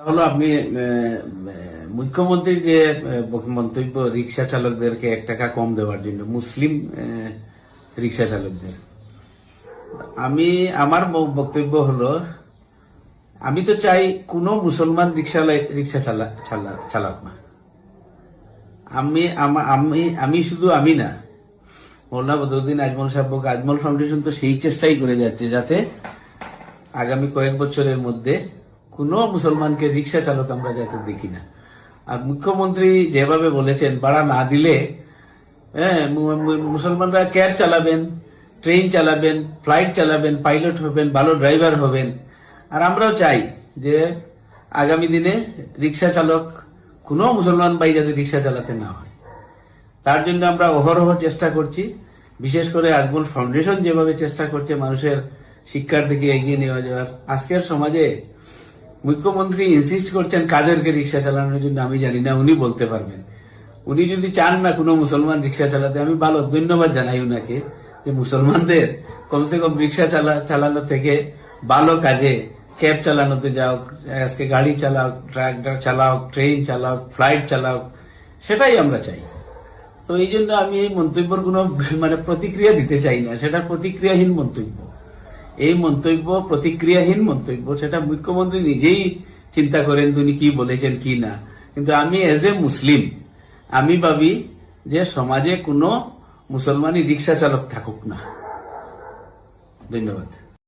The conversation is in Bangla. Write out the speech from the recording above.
হলো আপনি মুখ্যমন্ত্রীর যে মন্তব্য রিক্সা চালকদেরকে 1 টাকা কম দেওয়ার জন্য মুসলিম রিক্সা চালকদের, আমার বক্তব্য হলো, আমি তো চাই কোন মুসলমান রিক্সা চালাক না। আমি শুধু আমি না, মৌলানা বদরুদ্দিন আজমল সাহেব, আজমল ফাউন্ডেশন তো সেই চেষ্টাই করে যাচ্ছে যাতে আগামী কয়েক বছরের মধ্যে কোন মুসলমানকে রিক্সা চালক আমরা যাতে দেখি না। আর মুখ্যমন্ত্রী যেভাবে বলেছেন, ভাড়া না দিলে মুসলমানরা ক্যাব চালাবেন, ট্রেন চালাবেন, ফ্লাইট চালাবেন, পাইলট হবেন, ভালো ড্রাইভার হবেন। আর আমরাও চাই যে আগামী দিনে রিক্সা চালক কোনো মুসলমান ভাই যাতে রিক্সা চালাতে না হয়, তার জন্য আমরা অহরহ চেষ্টা করছি। বিশেষ করে আজমল ফাউন্ডেশন যেভাবে চেষ্টা করছে মানুষের শিক্ষার দিকে এগিয়ে নেওয়া যাওয়ার। আজকের সমাজে মুখ্যমন্ত্রী ইনসিস্ট করছেন কাদেরকে রিক্সা চালানোর জন্য, আমি জানি না, উনি বলতে পারবেন। উনি যদি চান না কোনো মুসলমান রিক্সা চালাতে, আমি ভালো ধন্যবাদ জানাই উনাকে যে মুসলমানদের কমসে কম রিক্সা চালানো থেকে ভালো কাজে ক্যাব চালানোতে যাও, আজকে গাড়ি চালাও, ট্রাক্টর চালাও, ট্রেন চালাও, ফ্লাইট চালাও, সেটাই আমরা চাই। তো এই জন্য আমি এই মন্তব্যের কোনো প্রতিক্রিয়া দিতে চাই না, সেটা প্রতিক্রিয়াহীন মন্তব্য। এই মন্তব্য প্রতিক্রিয়াহীন মন্তব্য, সেটা মুখ্যমন্ত্রী নিজেই চিন্তা করেন তিনি কি বলেছেন কি না। কিন্তু আমি এজ এ মুসলিম আমি ভাবি যে সমাজে কোনো মুসলমানি রিক্সা চালক থাকুক না। ধন্যবাদ।